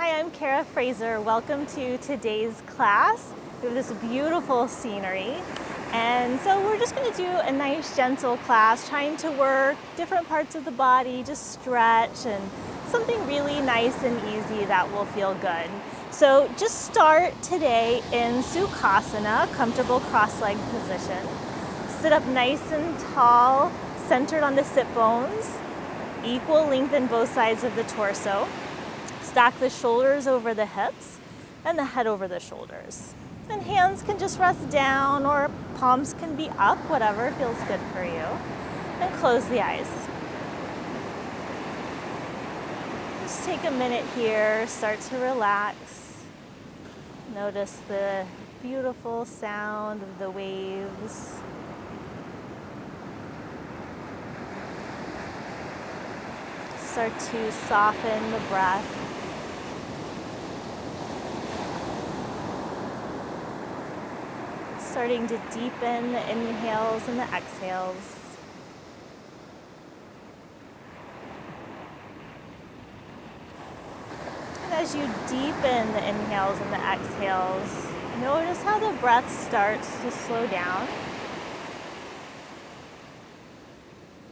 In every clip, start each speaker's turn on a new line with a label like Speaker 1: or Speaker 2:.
Speaker 1: Hi, I'm Cara Fraser. Welcome to today's class. We have this beautiful scenery. And so we're just going to do a nice gentle class, trying to work different parts of the body, just stretch and something really nice and easy that will feel good. So just start today in Sukhasana, comfortable cross-legged position. Sit up nice and tall, centered on the sit bones, equal length in both sides of the torso. Stack the shoulders over the hips and the head over the shoulders. And hands can just rest down or palms can be up, whatever feels good for you. And close the eyes. Just take a minute here, start to relax. Notice the beautiful sound of the waves. Start to soften the breath. Starting to deepen the inhales and the exhales. And as you deepen the inhales and the exhales, notice how the breath starts to slow down.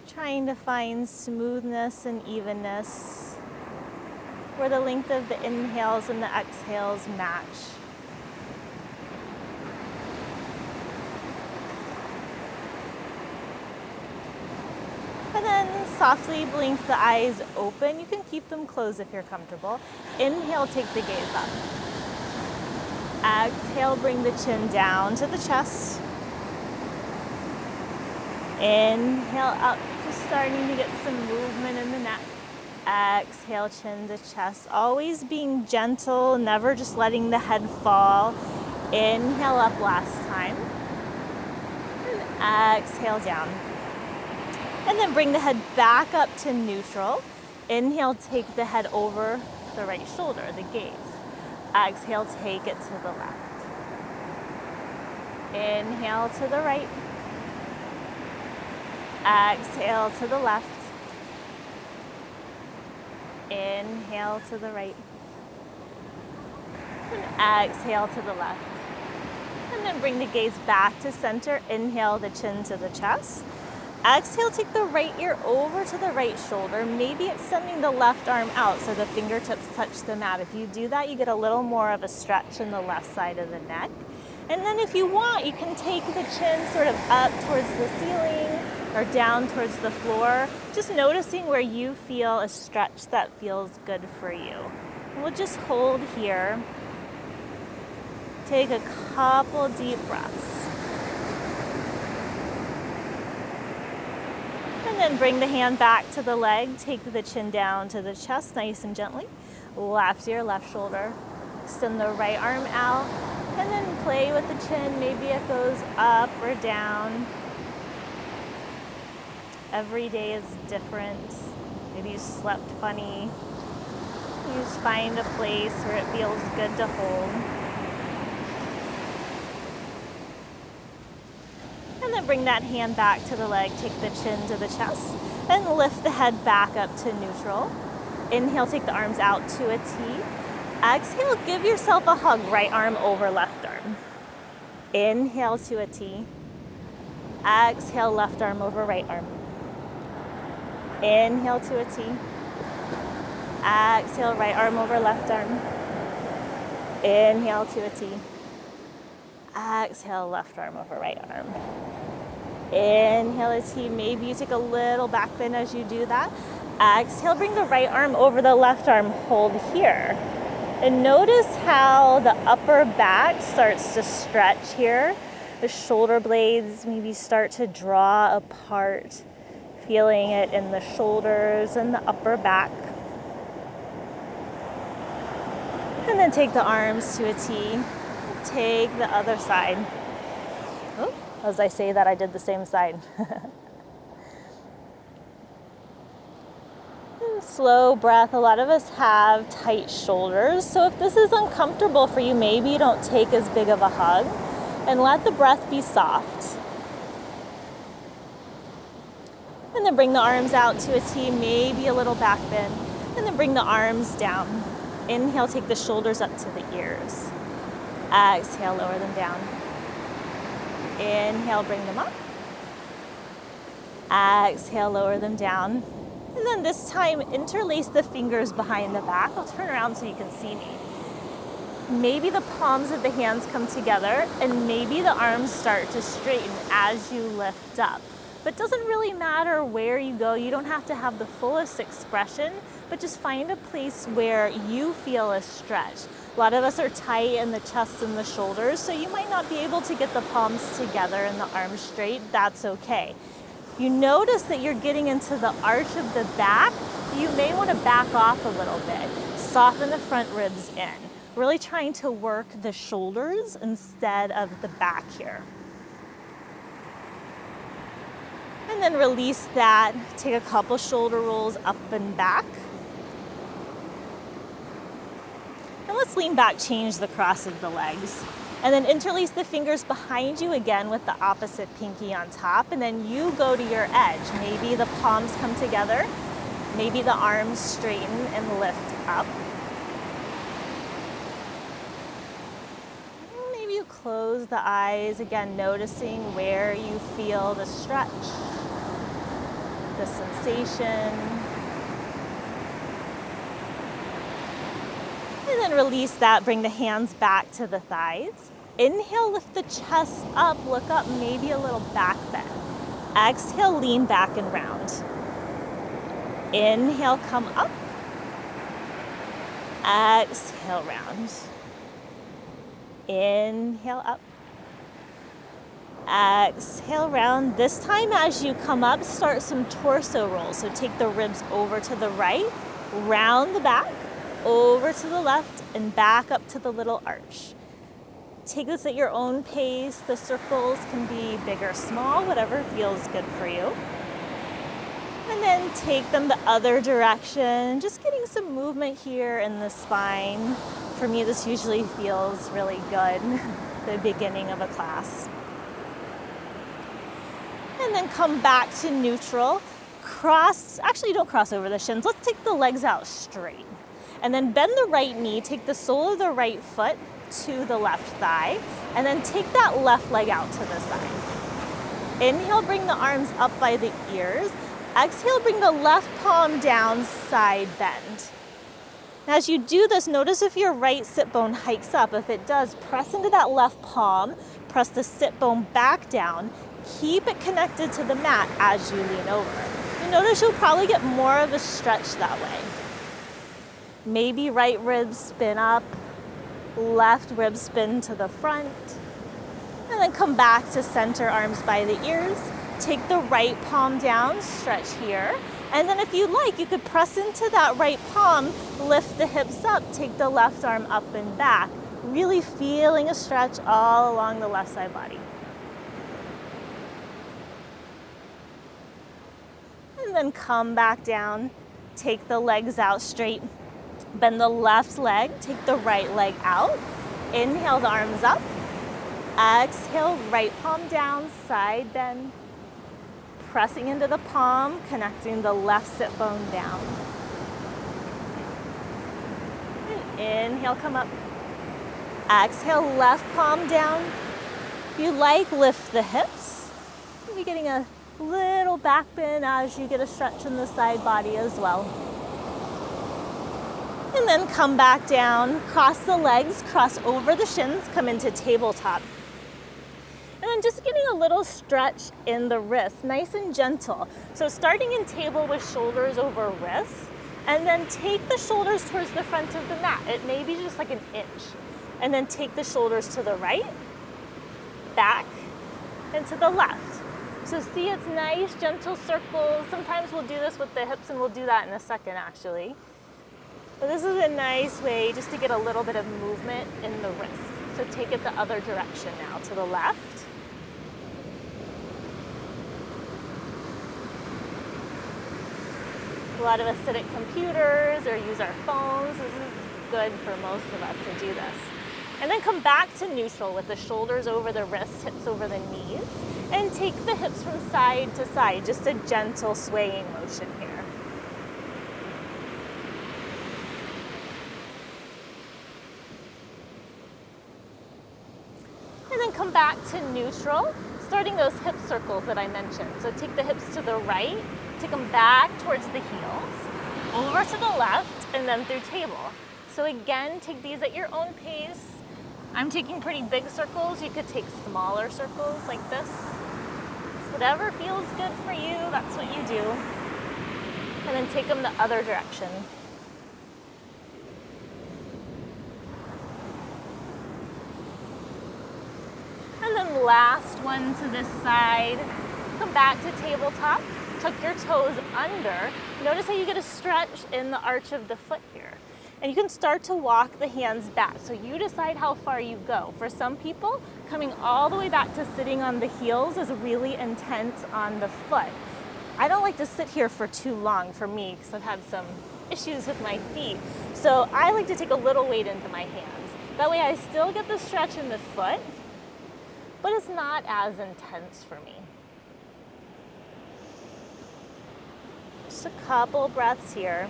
Speaker 1: Trying to find smoothness and evenness where the length of the inhales and the exhales match. And then softly blink the eyes open. You can keep them closed if you're comfortable. Inhale, take the gaze up. Exhale, bring the chin down to the chest. Inhale up, just starting to get some movement in the neck. Exhale, chin to chest. Always being gentle, never just letting the head fall. Inhale up last time. And exhale down. And then bring the head back up to neutral. Inhale, take the head over the right shoulder, the gaze. Exhale, take it to the left. Inhale to the right. Exhale to the left. Inhale to the right. And exhale to the left. And then bring the gaze back to center. Inhale the chin to the chest. Exhale, take the right ear over to the right shoulder, maybe extending the left arm out so the fingertips touch the mat. If you do that, you get a little more of a stretch in the left side of the neck. And then if you want, you can take the chin sort of up towards the ceiling or down towards the floor, just noticing where you feel a stretch that feels good for you. And we'll just hold here. Take a couple deep breaths. And then bring the hand back to the leg, take the chin down to the chest nice and gently. Left ear, left shoulder. Extend the right arm out and then play with the chin. Maybe it goes up or down. Every day is different. Maybe you slept funny. You just find a place where it feels good to hold. And then bring that hand back to the leg, take the chin to the chest, and lift the head back up to neutral. Inhale, take the arms out to a T. Exhale, give yourself a hug, right arm over left arm. Inhale to a T. Exhale, left arm over right arm. Inhale to a T. Exhale, right arm over left arm. Inhale to a T. Exhale, left arm over right arm. Inhale a T. Maybe you take a little back bend as you do that. Exhale, bring the right arm over the left arm. Hold here. And notice how the upper back starts to stretch here. The shoulder blades maybe start to draw apart. Feeling it in the shoulders and the upper back. And then take the arms to a T. Take the other side. Oh, as I say that, I did the same side. And slow breath. A lot of us have tight shoulders. So if this is uncomfortable for you, maybe you don't take as big of a hug. And let the breath be soft. And then bring the arms out to a T, maybe a little back bend. And then bring the arms down. Inhale, take the shoulders up to the ears. Exhale, lower them down. Inhale, bring them up. Exhale, lower them down. And then this time, interlace the fingers behind the back. I'll turn around so you can see me. Maybe the palms of the hands come together and maybe the arms start to straighten as you lift up. But it doesn't really matter where you go. You don't have to have the fullest expression, but just find a place where you feel a stretch. A lot of us are tight in the chest and the shoulders, so you might not be able to get the palms together and the arms straight. That's okay. You notice that you're getting into the arch of the back. You may want to back off a little bit. Soften the front ribs in. Really trying to work the shoulders instead of the back here. And then release that. Take a couple shoulder rolls up and back. And let's lean back, change the cross of the legs. And then interlace the fingers behind you again with the opposite pinky on top. And then you go to your edge. Maybe the palms come together. Maybe the arms straighten and lift up. Maybe you close the eyes, again noticing where you feel the stretch, the sensation. And then release that, bring the hands back to the thighs. Inhale, lift the chest up, look up, maybe a little back bend. Exhale, lean back and round. Inhale, come up. Exhale, round. Inhale, up. Exhale, round. This time as you come up, start some torso rolls. So take the ribs over to the right, round the back, over to the left, and back up to the little arch. Take this at your own pace. The circles can be big or small, whatever feels good for you. And then take them the other direction, just getting some movement here in the spine. For me, this usually feels really good, the beginning of a class. And then come back to neutral. Actually don't cross over the shins. Let's take the legs out straight. And then bend the right knee, take the sole of the right foot to the left thigh, and then take that left leg out to the side. Inhale, bring the arms up by the ears. Exhale, bring the left palm down, side bend. Now, as you do this, notice if your right sit bone hikes up. If it does, press into that left palm, press the sit bone back down, keep it connected to the mat as you lean over. You notice you'll probably get more of a stretch that way. Maybe right ribs spin up, left ribs spin to the front, and then come back to center, arms by the ears. Take the right palm down, stretch here. And then if you like, you could press into that right palm, lift the hips up, take the left arm up and back, really feeling a stretch all along the left side body. And then come back down, take the legs out straight, bend the left leg, take the right leg out. Inhale, the arms up. Exhale, right palm down, side bend. Pressing into the palm, connecting the left sit bone down. And inhale, come up. Exhale, left palm down. If you like, lift the hips. You'll be getting a little back bend as you get a stretch in the side body as well. And then come back down, cross the legs, cross over the shins, come into tabletop. And then just getting a little stretch in the wrists, nice and gentle. So starting in table with shoulders over wrists, and then take the shoulders towards the front of the mat. It may be just like an inch. And then take the shoulders to the right, back, and to the left. So see, it's nice, gentle circles. Sometimes we'll do this with the hips, and we'll do that in a second, actually. But this is a nice way just to get a little bit of movement in the wrists. So take it the other direction now, to the left. A lot of us sit at computers or use our phones. This is good for most of us to do this. And then come back to neutral with the shoulders over the wrists, hips over the knees, and take the hips from side to side, just a gentle swaying motion here. come back to neutral, starting those hip circles that I mentioned. So take the hips to the right, take them back towards the heels, over to the left, and then through table. So again, take these at your own pace. I'm taking pretty big circles. You could take smaller circles like this. So whatever feels good for you, that's what you do. And then take them the other direction. And then last one to this side. Come back to tabletop. Tuck your toes under. Notice how you get a stretch in the arch of the foot here. And you can start to walk the hands back. So you decide how far you go. For some people, coming all the way back to sitting on the heels is really intense on the foot. I don't like to sit here for too long for me because I've had some issues with my feet. So I like to take a little weight into my hands. That way I still get the stretch in the foot, but it's not as intense for me. Just a couple breaths here.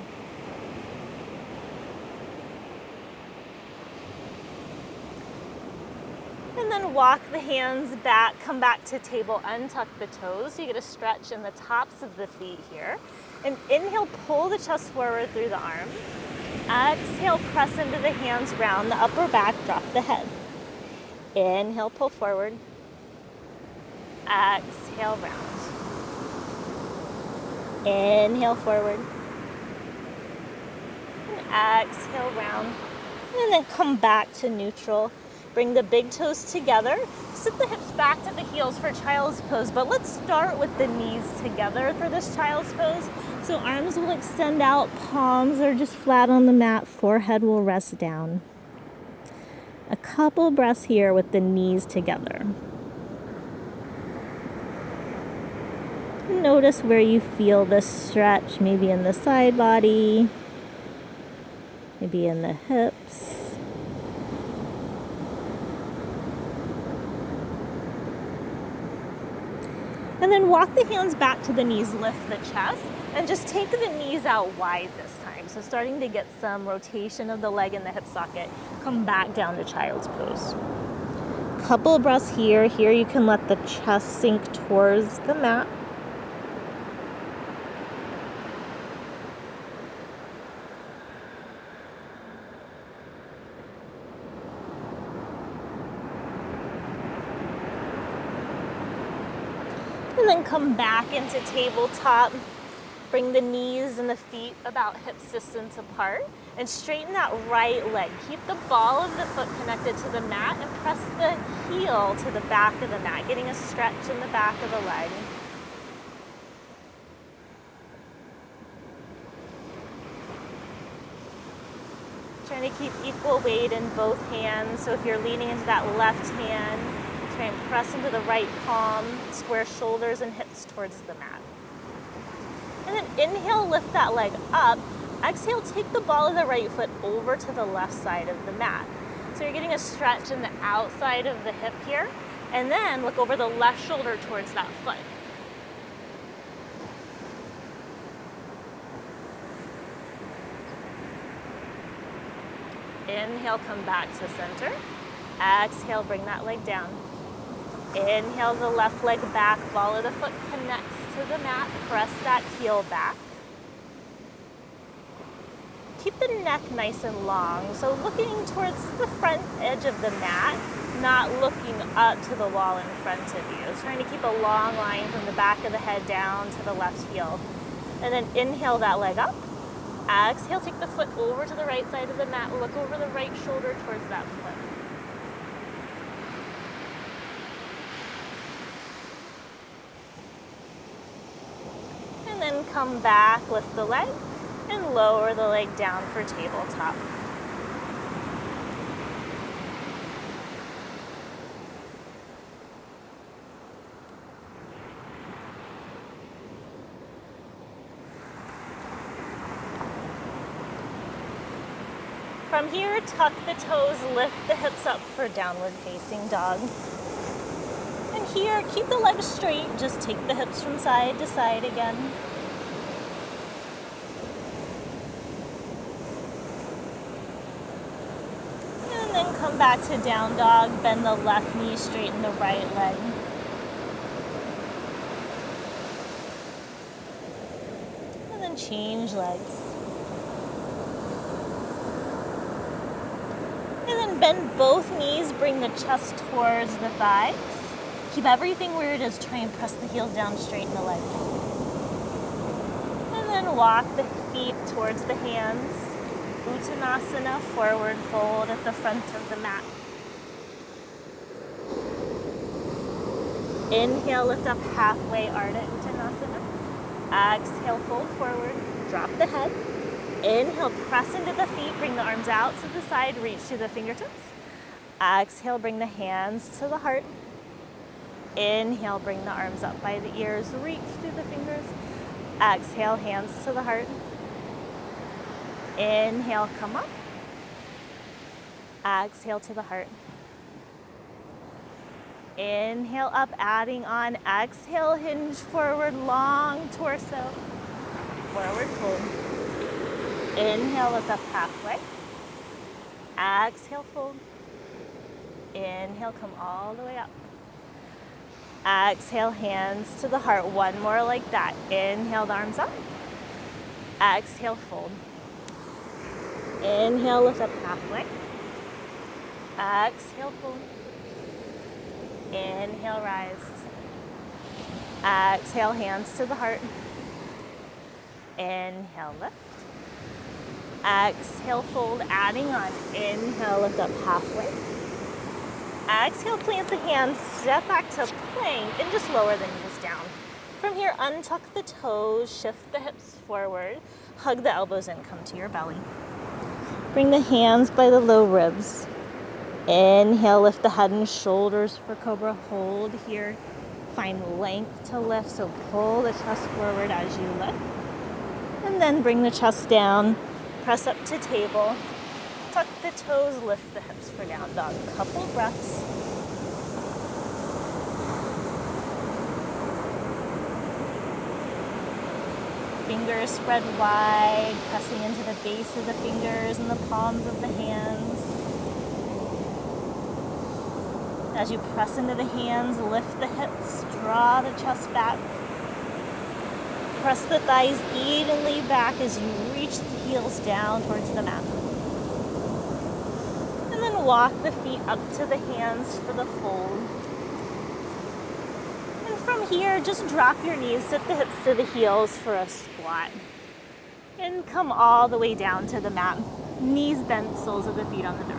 Speaker 1: And then walk the hands back, come back to table, untuck the toes. So you get a stretch in the tops of the feet here. And inhale, pull the chest forward through the arms. Exhale, press into the hands, round the upper back, drop the head. Inhale, pull forward. Exhale, round. Inhale, forward. And exhale, round. And then come back to neutral. Bring the big toes together. Sit the hips back to the heels for child's pose, but let's start with the knees together for this child's pose. So arms will extend out, palms are just flat on the mat, forehead will rest down. A couple breaths here with the knees together. Notice where you feel the stretch, maybe in the side body, maybe in the hips. And then walk the hands back to the knees, lift the chest, and just take the knees out wide this time. So starting to get some rotation of the leg in the hip socket. Come back down to child's pose. Couple of breaths here. Here you can let the chest sink towards the mat. And then come back into tabletop. Bring the knees and the feet about hip distance apart and straighten that right leg. Keep the ball of the foot connected to the mat and press the heel to the back of the mat, getting a stretch in the back of the leg. Trying to keep equal weight in both hands. So if you're leaning into that left hand, try and press into the right palm, square shoulders and hips towards the mat. And then inhale, lift that leg up. Exhale, take the ball of the right foot over to the left side of the mat. So you're getting a stretch in the outside of the hip here. And then look over the left shoulder towards that foot. Inhale, come back to center. Exhale, bring that leg down. Inhale the left leg back, ball of the foot connects to the mat, press that heel back. Keep the neck nice and long, so looking towards the front edge of the mat, not looking up to the wall in front of you. Trying to keep a long line from the back of the head down to the left heel. And then inhale that leg up. Exhale, take the foot over to the right side of the mat, look over the right shoulder towards that foot. And then come back, lift the leg, and lower the leg down for tabletop. From here, tuck the toes, lift the hips up for downward facing dog. And here, keep the legs straight, just take the hips from side to side again. And then come come back to down dog, bend the left knee, straighten the right leg. And then change legs. And then bend both knees, bring the chest towards the thighs. Keep everything where it is, try and press the heels down, straighten the legs. And then walk the feet towards the hands. Uttanasana, forward fold at the front of the mat. Inhale, lift up halfway, Ardha Uttanasana. Exhale, fold forward, drop the head. Inhale, press into the feet, bring the arms out to the side, reach to the fingertips. Exhale, bring the hands to the heart. Inhale, bring the arms up by the ears, reach to the fingers. Exhale, hands to the heart. Inhale, come up. Exhale to the heart. Inhale up, adding on. Exhale, hinge forward, long torso. Forward fold. Inhale, lift up halfway. Exhale, fold. Inhale, come all the way up. Exhale, hands to the heart. One more like that. Inhale, the arms up. Exhale, fold. Inhale, lift up halfway. Exhale, fold. Inhale, rise. Exhale, hands to the heart. Inhale, lift. Exhale, fold, adding on. Inhale, lift up halfway. Exhale, plant the hands, step back to plank, and just lower the knees down. From here, untuck the toes, shift the hips forward, hug the elbows in, come to your belly. Bring the hands by the low ribs. Inhale, lift the head and shoulders for cobra. Hold here. Find length to lift, so pull the chest forward as you lift. And then bring the chest down, press up to table. Tuck the toes, lift the hips for down dog. Couple breaths. Fingers spread wide, pressing into the base of the fingers and the palms of the hands. As you press into the hands, lift the hips, draw the chest back. Press the thighs evenly back as you reach the heels down towards the mat. And then walk the feet up to the hands for the fold. And from here, just drop your knees, sit the hips to the heels for a squat. And come all the way down to the mat. Knees bent, soles of the feet on the dirt.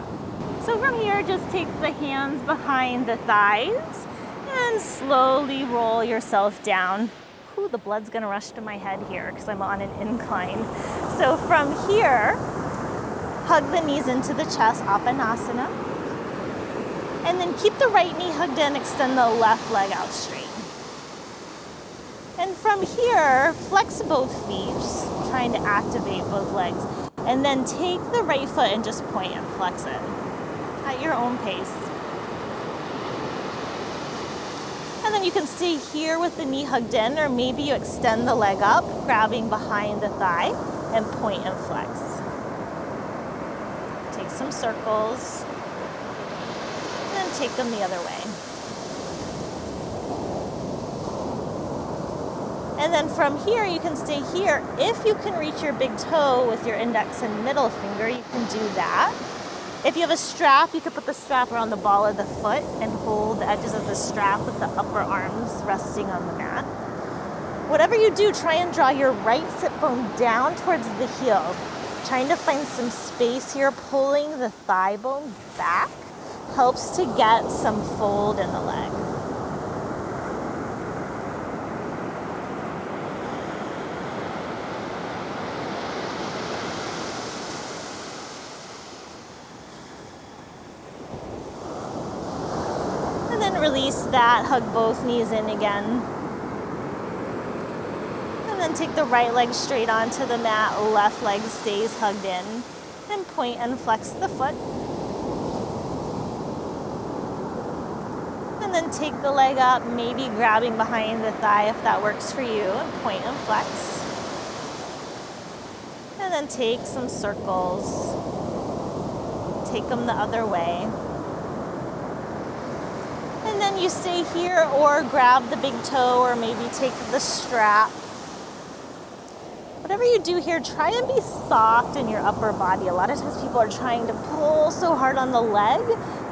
Speaker 1: So from here, just take the hands behind the thighs and slowly roll yourself down. Ooh, the blood's gonna rush to my head here because I'm on an incline. So from here, hug the knees into the chest, Apanasana. And then keep the right knee hugged in, extend the left leg out straight. And from here, flex both feet, just trying to activate both legs. And then take the right foot and just point and flex it at your own pace. And then you can stay here with the knee hugged in, or maybe you extend the leg up, grabbing behind the thigh, and point and flex. Take some circles, and then take them the other way. And then from here, you can stay here. If you can reach your big toe with your index and middle finger, you can do that. If you have a strap, you could put the strap around the ball of the foot and hold the edges of the strap with the upper arms resting on the mat. Whatever you do, try and draw your right sit bone down towards the heel. Trying to find some space here, pulling the thigh bone back helps to get some fold in the leg. Release that, hug both knees in again. And then take the right leg straight onto the mat, left leg stays hugged in. And point and flex the foot. And then take the leg up, maybe grabbing behind the thigh if that works for you, and point and flex. And then take some circles. Take them the other way. And then you stay here or grab the big toe or maybe take the strap. Whatever you do here, try and be soft in your upper body. A lot of times people are trying to pull so hard on the leg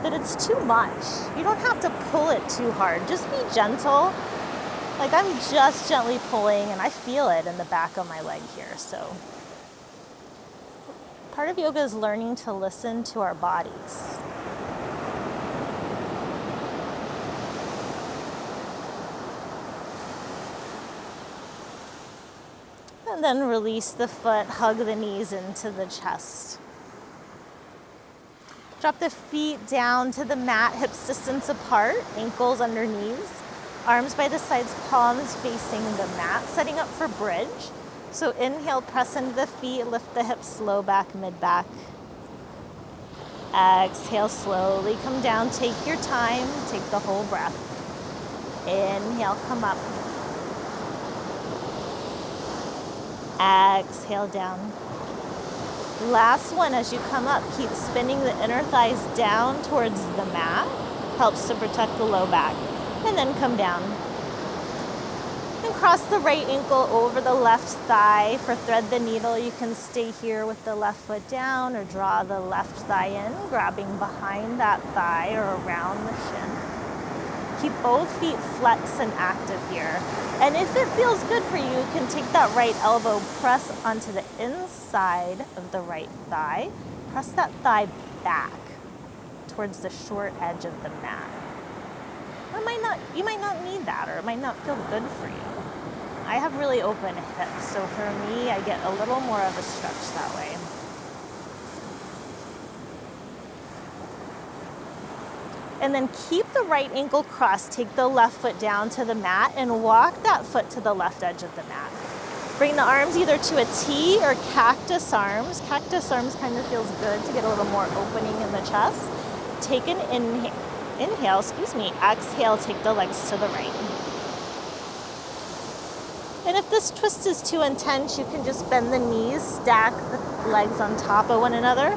Speaker 1: that it's too much. You don't have to pull it too hard. Just be gentle. Like I'm just gently pulling and I feel it in the back of my leg here. So part of yoga is learning to listen to our bodies. And then release the foot, hug the knees into the chest. Drop the feet down to the mat, hips distance apart, ankles under knees, arms by the sides, palms facing the mat, setting up for bridge. So inhale, press into the feet, lift the hips, low back, mid back. Exhale, slowly come down, take your time, take the whole breath. Inhale, come up. Exhale down. Last one, as you come up, keep spinning the inner thighs down towards the mat. Helps to protect the low back. And then come down. And cross the right ankle over the left thigh. For thread the needle, you can stay here with the left foot down or draw the left thigh in, grabbing behind that thigh or around the shin. Keep both feet flex and active here. And if it feels good for you, you can take that right elbow, press onto the inside of the right thigh. Press that thigh back towards the short edge of the mat. Or you might not need that, or it might not feel good for you. I have really open hips, so for me, I get a little more of a stretch that way. And then keep the right ankle crossed. Take the left foot down to the mat and walk that foot to the left edge of the mat. Bring the arms either to a T or cactus arms. Cactus arms kind of feels good to get a little more opening in the chest. Take an inhale, exhale, take the legs to the right. And if this twist is too intense, you can just bend the knees, stack the legs on top of one another.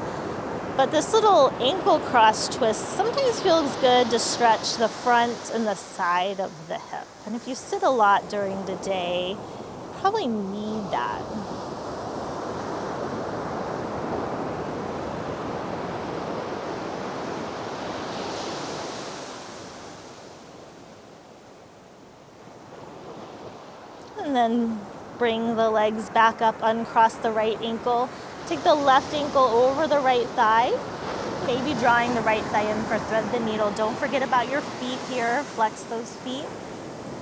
Speaker 1: But this little ankle cross twist sometimes feels good to stretch the front and the side of the hip. And if you sit a lot during the day, you probably need that. And then bring the legs back up, uncross the right ankle. Take the left ankle over the right thigh, maybe drawing the right thigh in for thread the needle. Don't forget about your feet here. Flex those feet.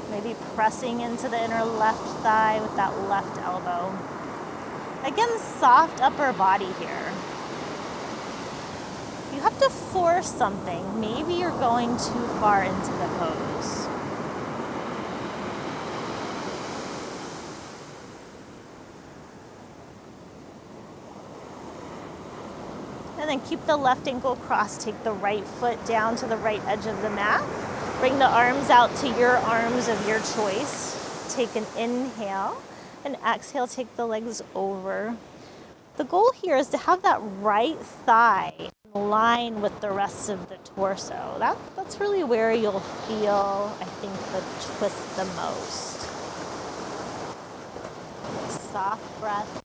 Speaker 1: Maybe pressing into the inner left thigh with that left elbow. Again, soft upper body here. You have to force something. Maybe you're going too far into the pose. And then keep the left ankle crossed. Take the right foot down to the right edge of the mat. Bring the arms out to your arms of your choice. Take an inhale and exhale, take the legs over. The goal here is to have that right thigh in line with the rest of the torso. That's really where you'll feel, I think, the twist the most. Soft breath.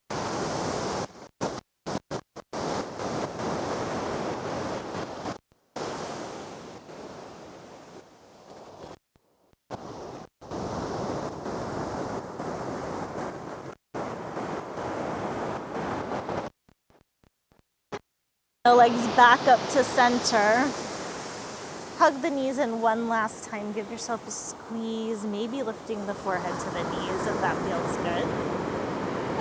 Speaker 1: The legs back up to center. Hug the knees in one last time. Give yourself a squeeze, maybe lifting the forehead to the knees if that feels good.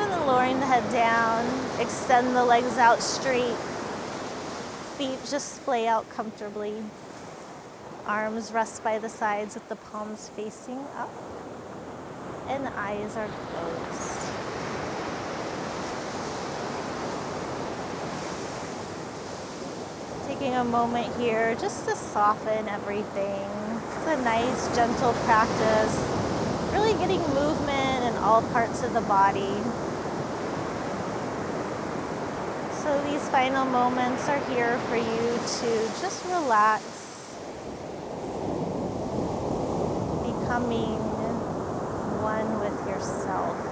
Speaker 1: And then lowering the head down. Extend the legs out straight. Feet just splay out comfortably. Arms rest by the sides with the palms facing up. And eyes are closed. Taking a moment here just to soften everything. It's a nice, gentle practice. Really getting movement in all parts of the body. So these final moments are here for you to just relax. becoming one with yourself.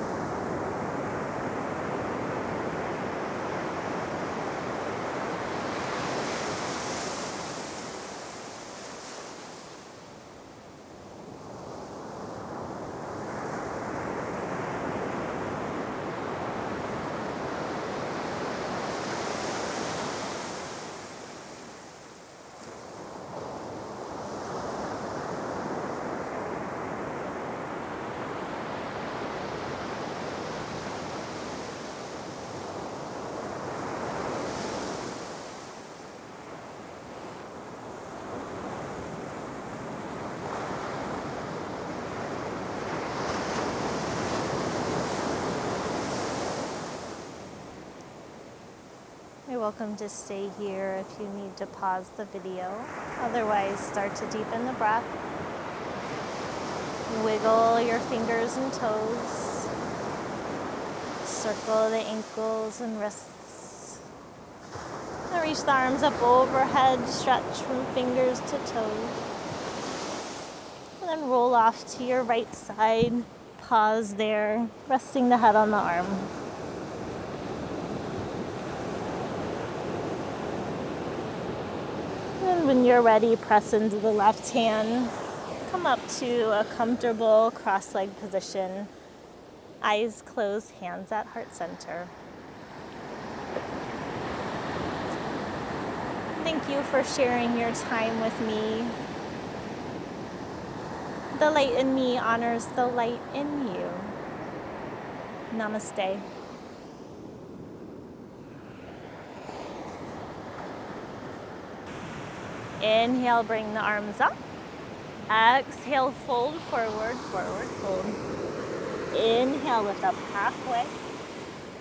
Speaker 1: You're welcome to stay here if you need to pause the video. Otherwise, start to deepen the breath. Wiggle your fingers and toes. Circle the ankles and wrists. And reach the arms up overhead, stretch from fingers to toes. And then roll off to your right side. Pause there, resting the head on the arm. And when you're ready, press into the left hand. Come up to a comfortable cross-legged position. Eyes closed, hands at heart center. Thank you for sharing your time with me. The light in me honors the light in you. Namaste. Inhale, bring the arms up. Exhale, fold forward, forward, fold. Inhale, lift up halfway.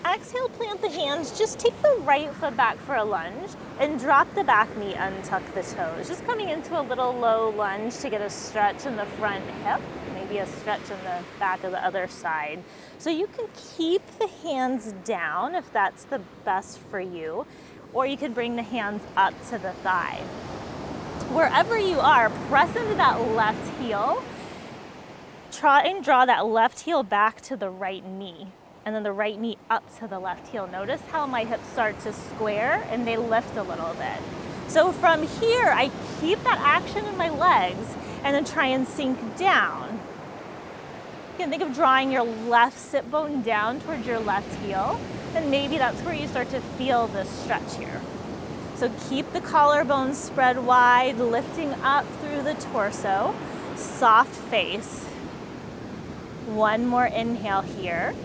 Speaker 1: Exhale, plant the hands. Just take the right foot back for a lunge and drop the back knee, untuck the toes. Just coming into a little low lunge to get a stretch in the front hip, maybe a stretch in the back of the other side. So you can keep the hands down if that's the best for you, or you could bring the hands up to the thigh. Wherever you are, press into that left heel. Try and draw that left heel back to the right knee, and then the right knee up to the left heel. Notice how my hips start to square and they lift a little bit. So from here, I keep that action in my legs and then try and sink down. You can think of drawing your left sit bone down towards your left heel, and maybe that's where you start to feel the stretch here. So keep the collarbones spread wide, lifting up through the torso, soft face. One more inhale here.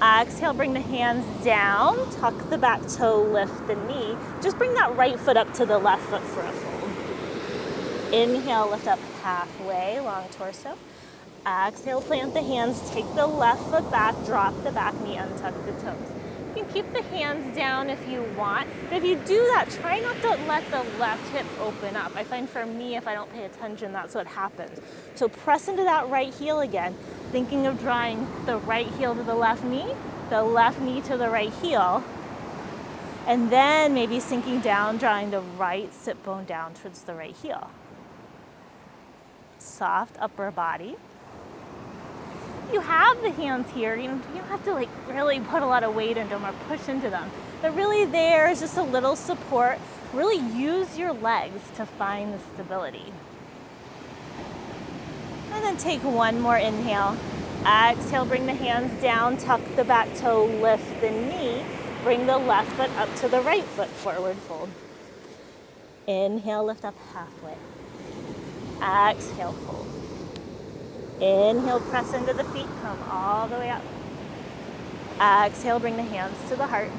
Speaker 1: Exhale, bring the hands down, tuck the back toe, lift the knee. Just bring that right foot up to the left foot for a fold. Inhale, lift up halfway, long torso. Exhale, plant the hands, take the left foot back, drop the back knee, untuck the toes. You can keep the hands down if you want, but if you do that, try not to let the left hip open up. I find for me, if I don't pay attention, that's what happens. So press into that right heel again, thinking of drawing the right heel to the left knee to the right heel, and then maybe sinking down, drawing the right sit bone down towards the right heel. Soft upper body. You have the hands here, you don't have to really put a lot of weight into them or push into them. But really there is just a little support. Really use your legs to find the stability. And then take one more inhale. Exhale, bring the hands down, tuck the back toe, lift the knee. Bring the left foot up to the right foot, forward fold. Inhale, lift up halfway. Exhale, fold. Inhale, press into the feet, come all the way up. Exhale, bring the hands to the heart.